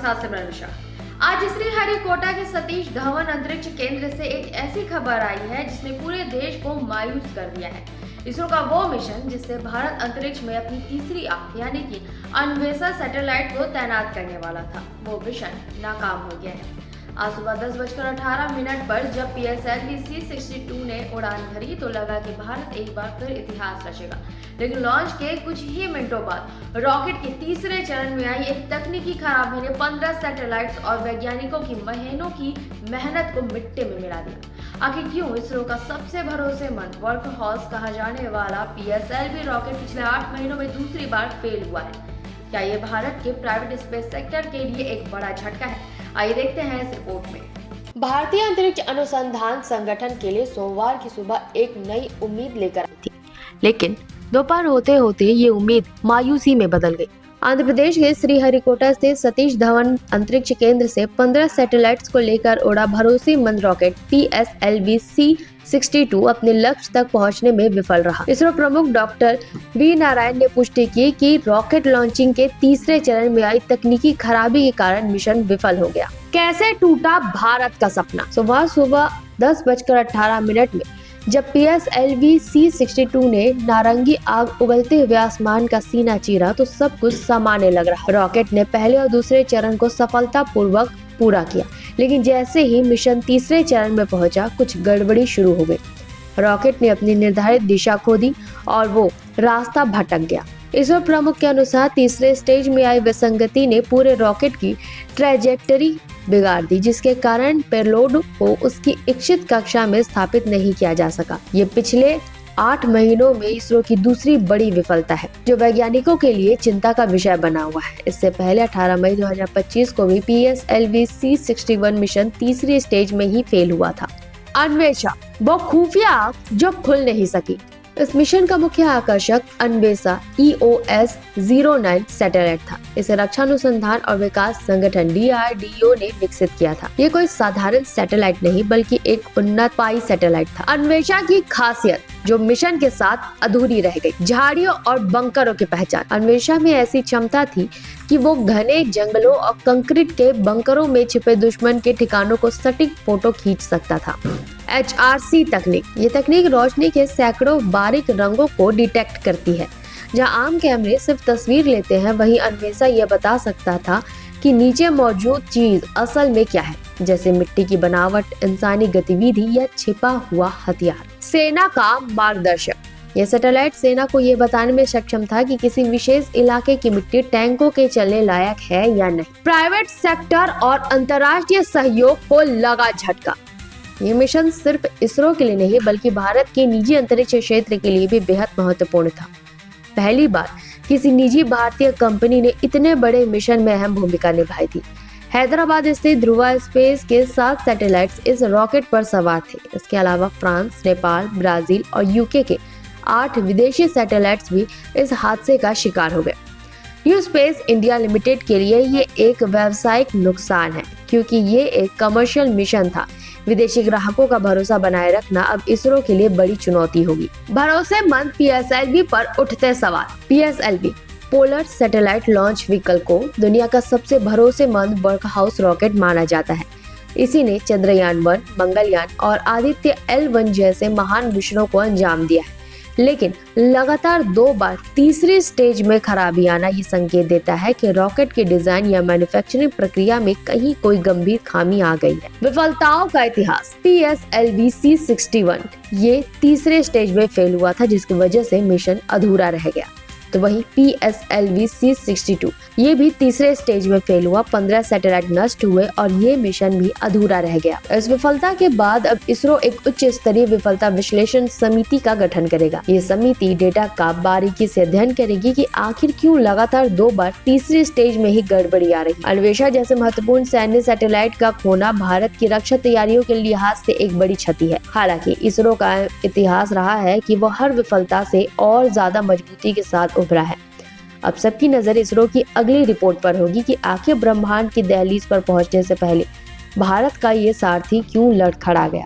साथ सिमरन मिश्रा। आज श्रीहरिकोटा के सतीश धवन अंतरिक्ष केंद्र से एक ऐसी खबर आई है जिसने पूरे देश को मायूस कर दिया है। इसरो का वो मिशन जिससे भारत अंतरिक्ष में अपनी तीसरी आंख यानी कि अन्वेषा सैटेलाइट को तैनात करने वाला था, वो मिशन नाकाम हो गया है। आज सुबह 10:18 पर जब PSLV C-62 ने उड़ान भरी तो लगा कि भारत एक बार फिर इतिहास रचेगा, लेकिन लॉन्च के कुछ ही मिनटों बाद रॉकेट के तीसरे चरण में आई एक तकनीकी खराबी ने 15 सैटेलाइट्स और वैज्ञानिकों की महीनों की मेहनत को मिट्टी में मिला दिया। आखिर क्यों इसरो का सबसे भरोसेमंद वर्क हॉर्स कहा जाने वाला PSLV रॉकेट पिछले 8 महीनों में दूसरी बार फेल हुआ है? क्या ये भारत के प्राइवेट स्पेस सेक्टर के लिए एक बड़ा झटका है? आइए देखते हैं इस रिपोर्ट में। भारतीय अंतरिक्ष अनुसंधान संगठन के लिए सोमवार की सुबह एक नई उम्मीद लेकर आई थी, लेकिन दोपहर होते होते ये उम्मीद मायूसी में बदल गई। आंध्र प्रदेश के श्रीहरिकोटा स्थित सतीश धवन अंतरिक्ष केंद्र से 15 सैटेलाइट्स को लेकर उड़ा भरोसेमंद रॉकेट PSLV C-62 अपने लक्ष्य तक पहुंचने में विफल रहा। इसरो प्रमुख डॉक्टर वी नारायण ने पुष्टि की कि रॉकेट लॉन्चिंग के तीसरे चरण में आई तकनीकी खराबी के कारण मिशन विफल हो गया। कैसे टूटा भारत का सपना? सुबह 10:18 में जब PSLV C-62 ने नारंगी आग उगलते हुए आसमान का सीना चीरा तो सब कुछ समाने लग रहा। रॉकेट ने पहले और दूसरे चरण को सफलतापूर्वक पूरा किया, लेकिन जैसे ही मिशन तीसरे चरण में पहुंचा, कुछ गड़बड़ी शुरू हो गई। रॉकेट ने अपनी निर्धारित दिशा खो दी और वो रास्ता भटक गया। इसरो प्रमुख के अनुसार तीसरे स्टेज में आई विसंगति ने पूरे रॉकेट की ट्रैजेक्टरी बिगाड़ दी, जिसके कारण पेलोड को उसकी इच्छित कक्षा में स्थापित नहीं किया जा सका। ये पिछले 8 महीनों में इसरो की दूसरी बड़ी विफलता है, जो वैज्ञानिकों के लिए चिंता का विषय बना हुआ है। इससे पहले 18 मई 2025 को भी PSLV C-61 मिशन तीसरी स्टेज में ही फेल हुआ था। अन्वेषा, वो खुफिया आंख जो खुल नहीं सकी। इस मिशन का मुख्य आकर्षक अन्वेषा EOS-09 सैटेलाइट था। इसे रक्षा अनुसंधान और विकास संगठन DRDO ने विकसित किया था। ये कोई साधारण सैटेलाइट नहीं बल्कि एक उन्नत पाई सैटेलाइट था। अन्वेषा की खासियत जो मिशन के साथ अधूरी रह गई, झाड़ियों और बंकरों की पहचान। अन्वेषा में ऐसी क्षमता थी कि वो घने जंगलों और कंक्रीट के बंकरों में छिपे दुश्मन के ठिकानों को सटीक फोटो खींच सकता था। HRC तकनीक, ये तकनीक रोशनी के सैकड़ों बारीक रंगों को डिटेक्ट करती है। जहां आम कैमरे सिर्फ तस्वीर लेते हैं, वहीं अन्वेषा यह बता सकता था कि नीचे मौजूद चीज असल में क्या है, जैसे मिट्टी की बनावट, इंसानी गतिविधि या छिपा हुआ हथियार। सेना का मार्गदर्शक, यह सैटेलाइट सेना को यह बताने में सक्षम था कि किसी विशेष इलाके की मिट्टी टैंकों के चलने लायक है या नहीं। प्राइवेट सेक्टर और अंतर्राष्ट्रीय सहयोग को लगा झटका। ये मिशन सिर्फ इसरो के लिए नहीं बल्कि भारत के निजी अंतरिक्ष क्षेत्र के लिए भी बेहद महत्वपूर्ण था। पहली बार किसी निजी भारतीय कंपनी ने इतने बड़े मिशन में अहम भूमिका निभाई थी। हैदराबाद स्थित ध्रुवा स्पेस के 7 सैटेलाइट्स इस रॉकेट पर सवार थे। इसके अलावा फ्रांस, नेपाल, ब्राजील और UK के 8 विदेशी सैटेलाइट्स भी इस हादसे का शिकार हो गए। न्यू स्पेस इंडिया लिमिटेड के लिए ये एक व्यावसायिक नुकसान है, क्योंकि ये एक कमर्शियल मिशन था। विदेशी ग्राहकों का भरोसा बनाए रखना अब इसरो के लिए बड़ी चुनौती होगी। भरोसेमंद PSLV पर उठते सवाल। PSLV polar satellite launch vehicle को दुनिया का सबसे भरोसेमंद वर्कहाउस रॉकेट माना जाता है। इसी ने चंद्रयान-1, मंगलयान और आदित्य L1 जैसे महान मिशनों को अंजाम दिया है। लेकिन लगातार 2 बार तीसरी स्टेज में खराबी आना ये संकेत देता है कि रॉकेट के डिजाइन या मैन्युफैक्चरिंग प्रक्रिया में कहीं कोई गंभीर खामी आ गई है। विफलताओं का इतिहास। PSLV C-61 ये तीसरे स्टेज में फेल हुआ था, जिसकी वजह से मिशन अधूरा रह गया। तो वहीं PSLV C-62 ये भी तीसरे स्टेज में फेल हुआ, 15 सैटेलाइट नष्ट हुए और ये मिशन भी अधूरा रह गया। इस विफलता के बाद अब इसरो एक उच्च स्तरीय विफलता विश्लेषण समिति का गठन करेगा। ये समिति डेटा का बारीकी से अध्ययन करेगी कि आखिर क्यों लगातार 2 बार तीसरी स्टेज में ही गड़बड़ी आ रही। अन्वेषा जैसे महत्वपूर्ण सैन्य सैटेलाइट का खोना भारत की रक्षा तैयारियों के लिहाज से एक बड़ी क्षति है। हालांकि इसरो का इतिहास रहा है कि वो हर विफलता से और ज्यादा मजबूती के साथ उभरा है। अब सबकी नजर इसरो की अगली रिपोर्ट पर होगी कि आखिर ब्रह्मांड की दहलीज पर पहुंचने से पहले भारत का ये सारथी क्यों लड़खड़ा गया।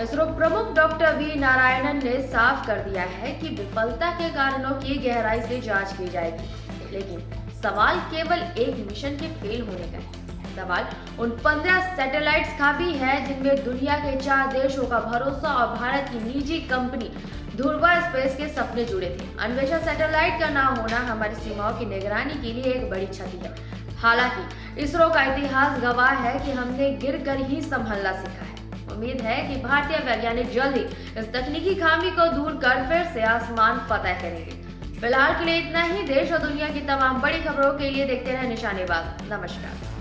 इसरो प्रमुख डॉक्टर वी नारायणन ने साफ कर दिया है कि विफलता के कारणों की गहराई से जांच की जाएगी, लेकिन सवाल केवल एक मिशन के फेल होने का है। सवाल उन 15 सैटेलाइट्स का भी है जिनमें दुनिया के 4 देशों का भरोसा और भारत की निजी कंपनी ध्रुवा स्पेस के सपने जुड़े थे। अन्वेषण सैटेलाइट का ना होना हमारी सीमाओं की निगरानी के लिए एक बड़ी क्षति है। हालांकि इसरो का इतिहास गवाह है कि हमने गिरकर ही संभलना सीखा है। उम्मीद है कि भारतीय वैज्ञानिक जल्द ही इस तकनीकी खामी को दूर कर फिर से आसमान फतह करेंगे। फिलहाल के लिए इतना ही। देश और दुनिया की तमाम बड़ी खबरों के लिए देखते रहे निशानेबाज। नमस्कार।